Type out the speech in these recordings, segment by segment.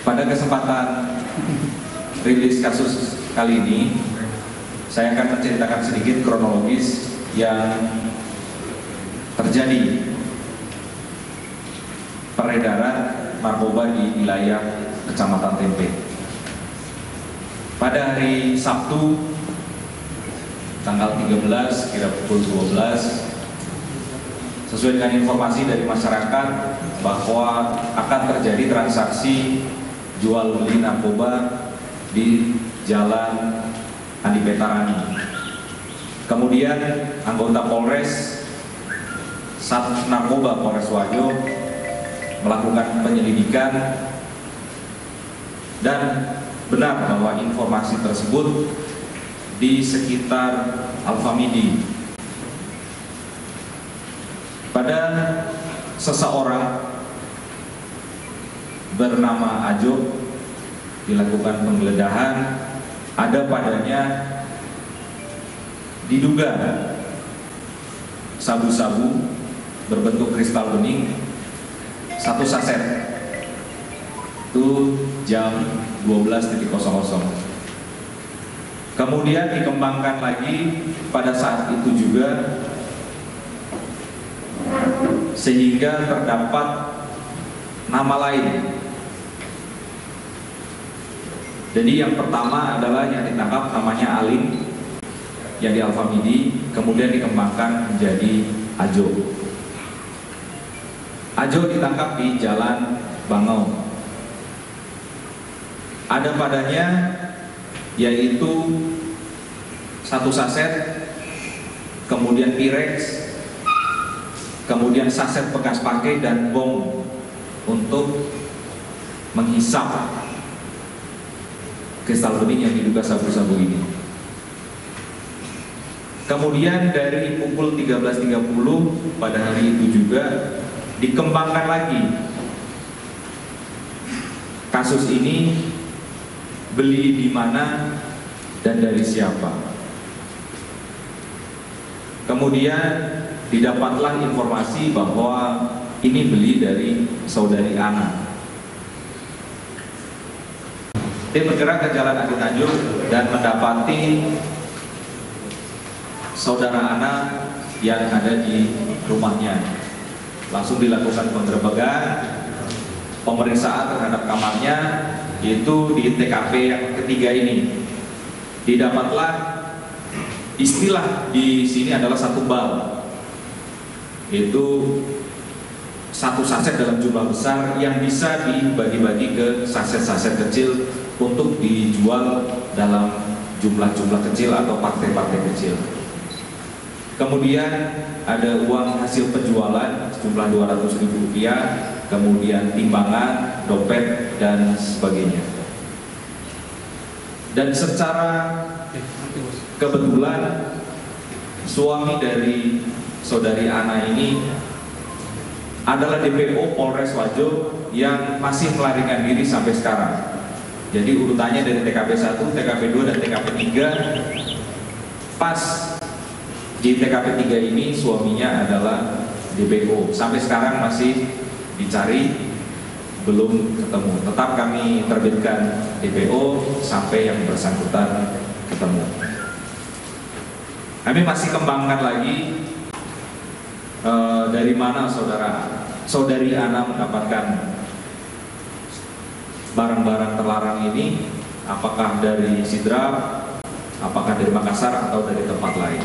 Pada kesempatan rilis kasus kali ini, saya akan menceritakan sedikit kronologis yang terjadi peredaran narkoba di wilayah Kecamatan Tempe. Pada hari Sabtu tanggal 13 kira pukul 12, sesuai dengan informasi dari masyarakat bahwa akan terjadi transaksi jual beli narkoba di Jalan Andi Petarani. Kemudian anggota Polres Sat Narkoba Polres Wajo melakukan penyelidikan dan benar bahwa informasi tersebut di sekitar Alfamidi. Pada seseorang bernama Ajo dilakukan penggeledahan, ada padanya diduga sabu-sabu berbentuk kristal bening 1 saset. Itu jam 12.00. Kemudian dikembangkan lagi pada saat itu juga sehingga terdapat nama lain. Jadi yang pertama adalah yang ditangkap namanya Alin yang di Alfamidi, kemudian dikembangkan menjadi Ajo. Ajo ditangkap di Jalan Bangau. Ada padanya yaitu 1 saset, kemudian Pirex, kemudian saset bekas pakai dan bom untuk menghisap kristal bening yang diduga sabu-sabu ini. Kemudian dari pukul 13.30 pada hari itu juga dikembangkan lagi kasus ini, beli di mana dan dari siapa. Kemudian didapatlah informasi bahwa ini beli dari saudari Ana. Tim bergerak ke Jalan Adi Tanjung dan mendapati saudara Ana yang ada di rumahnya. Langsung dilakukan penggerebekan, pemeriksaan terhadap kamarnya, yaitu di TKP yang ketiga ini. Didapatlah istilah di sini adalah 1 bal, yaitu 1 saset dalam jumlah besar yang bisa dibagi-bagi ke saset-saset kecil untuk dijual dalam jumlah-jumlah kecil atau partai-partai kecil. Kemudian ada uang hasil penjualan sejumlah Rp200.000, kemudian timbangan, dompet dan sebagainya. Dan secara kebetulan suami dari saudari Ana ini adalah DPO Polres Wajo yang masih melarikan diri sampai sekarang. Jadi urutannya dari TKP 1, TKP 2 dan TKP 3. Pas di TKP 3 ini suaminya adalah DPO. Sampai sekarang masih dicari, belum ketemu. Tetap kami terbitkan DPO sampai yang bersangkutan ketemu. Kami masih kembangkan lagi dari mana saudari Ana mendapatkan barang-barang terlarang ini, apakah dari Sidrap, apakah dari Makassar atau dari tempat lain.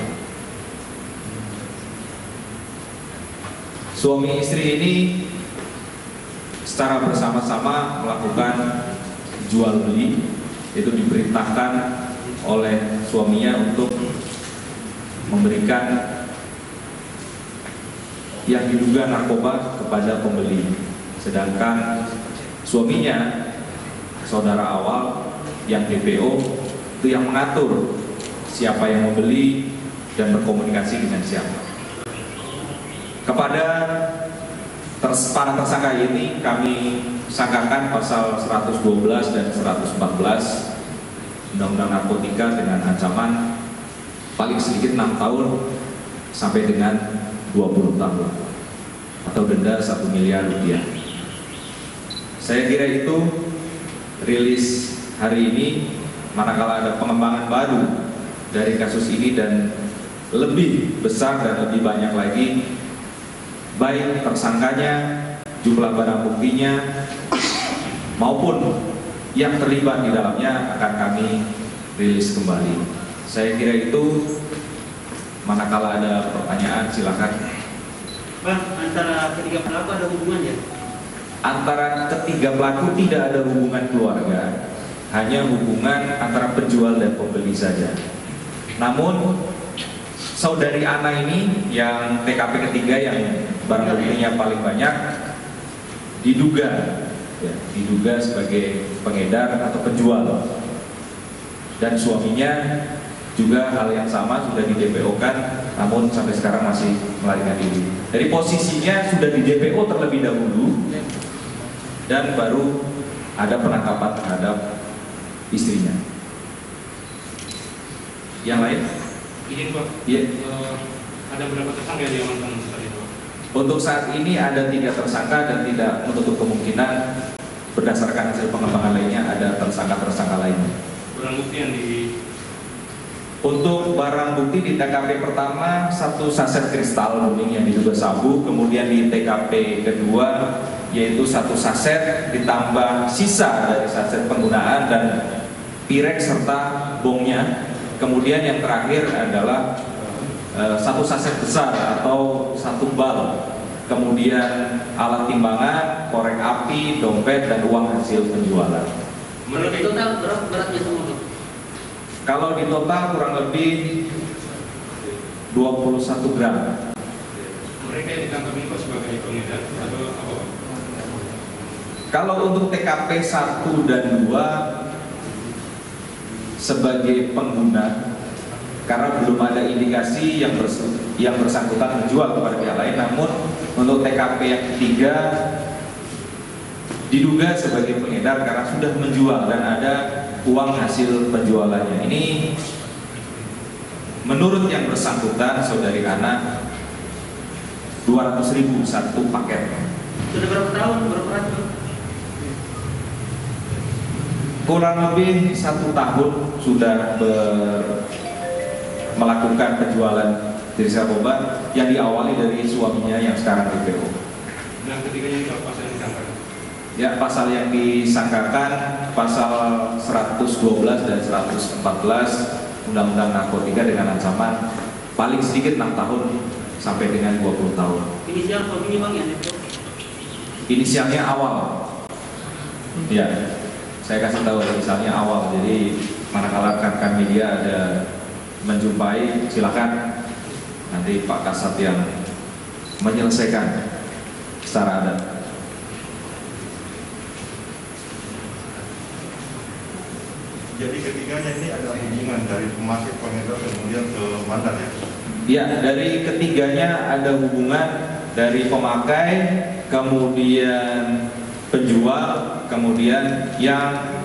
Suami istri ini secara bersama-sama melakukan jual beli, itu diperintahkan oleh suaminya untuk memberikan yang diduga narkoba kepada pembeli, sedangkan suaminya, saudara awal yang DPO, itu yang mengatur siapa yang membeli dan berkomunikasi dengan siapa. Kepada para tersangka ini kami sangkakan pasal 112 dan 114 Undang-Undang Narkotika dengan ancaman paling sedikit 6 tahun sampai dengan 20 tahun atau denda 1 miliar rupiah. Saya kira itu rilis hari ini, manakala ada pengembangan baru dari kasus ini dan lebih besar dan lebih banyak lagi, baik tersangkanya, jumlah barang buktinya, maupun yang terlibat di dalamnya akan kami rilis kembali. Saya kira itu. Manakala ada pertanyaan silakan. Bang, antara ketiga pelaku ada hubungannya? Antara ketiga pelaku tidak ada hubungan keluarga, hanya hubungan antara penjual dan pembeli saja. Namun saudari Ana ini yang TKP ketiga yang barang buktinya paling banyak diduga sebagai pengedar atau penjual, dan suaminya juga hal yang sama sudah di DPO-kan, namun sampai sekarang masih melarikan diri. Jadi posisinya sudah di DPO terlebih dahulu dan baru ada penangkapan terhadap istrinya. Yang lain? Izin Pak. Iya. Ada berapa tersangka yang diamankan saat itu? Untuk saat ini ada 3 tersangka dan tidak menutup kemungkinan berdasarkan hasil pengembangan lainnya ada tersangka-tersangka lainnya. Barang bukti yang Untuk barang bukti di TKP pertama 1 saset kristal kuning yang diduga sabu, kemudian di TKP kedua yaitu 1 saset ditambah sisa dari saset penggunaan dan pirek serta bongnya. Kemudian yang terakhir adalah 1 saset besar atau 1 bal. Kemudian alat timbangan, korek api, dompet dan uang hasil penjualan. Menurut itu berapa beratnya semua? Kalau di total kurang lebih 21 gram. mereka yang ditangkap ini Pak sebagai pengedar atau apa? Kalau untuk TKP 1 dan 2 sebagai pengguna, karena belum ada indikasi yang bersangkutan menjual kepada pihak lain. Namun untuk TKP yang ketiga diduga sebagai pengedar karena sudah menjual dan ada uang hasil penjualannya. Ini menurut yang bersangkutan, saudari Ana, 200.000 1 paket. Sudah berapa tahun, berapa tahun? Kurang lebih 1 tahun sudah melakukan penjualan jenis narkoba yang diawali dari suaminya yang sekarang DPO. Dan ketiganya itu apa yang ditangkap? Ya, pasal yang disangkakan pasal 112 dan 114 Undang-Undang Narkotika dengan ancaman paling sedikit 6 tahun sampai dengan 20 tahun. Inisial suaminya Bang ya? Inisialnya awal. Ya, saya kasih tahu inisialnya awal. Jadi manakala rekan-rekan media ada menjumpai, silakan nanti Pak Kasat yang menyelesaikan secara adat. Jadi ketiganya ini ada hubungan dari pemasok pengedar kemudian ke bandar ya? Ya, dari ketiganya ada hubungan dari pemakai, kemudian penjual, kemudian yang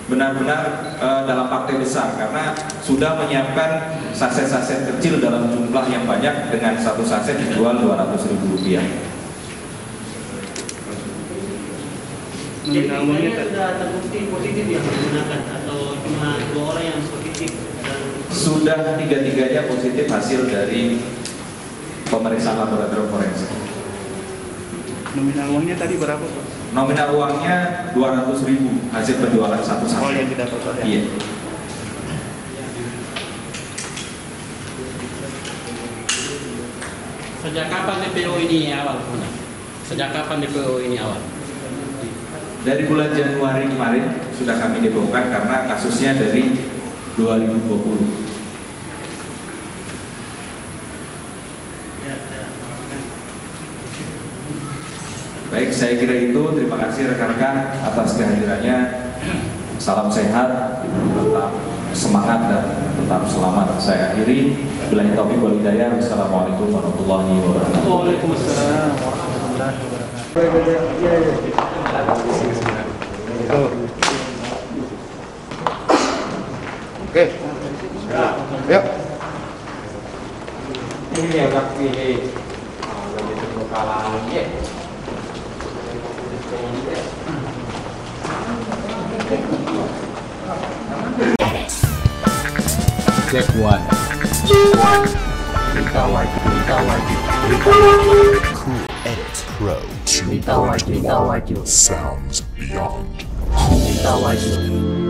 benar-benar dalam partai besar karena sudah menyiapkan saset-saset kecil dalam jumlah yang banyak dengan 1 saset dijual Rp200.000. Jadi sebenarnya sudah terbukti positif yang menggunakan atau cuma 2 orang yang positif? Sudah 3-tiganya positif hasil dari pemeriksaan laboratorium forensik. Nominal uangnya tadi berapa Pak? Nominal uangnya 200.000 hasil penjualan 1 saset. Oh yang kita dapat ya? Iya. Sejak kapan DPO ini awal? Sejak kapan DPO ini awal? Dari bulan Januari kemarin sudah kami DPO-kan karena kasusnya dari 2020. Baik, saya kira itu. Terima kasih rekan-rekan atas kehadirannya. Salam sehat, tetap semangat dan tetap selamat. Saya akhiri. Billahi taufiq wal hidayah. Wassalamualaikum warahmatullahi wabarakatuh. Waalaikumsalam warahmatullahi wabarakatuh. Oke. Ya. Ini agak pilih. Lebih terbuka lagi. Check one. Berita wajib. Cool Edit Pro 2. Berita wajib. Sounds beyond. Berita wajib.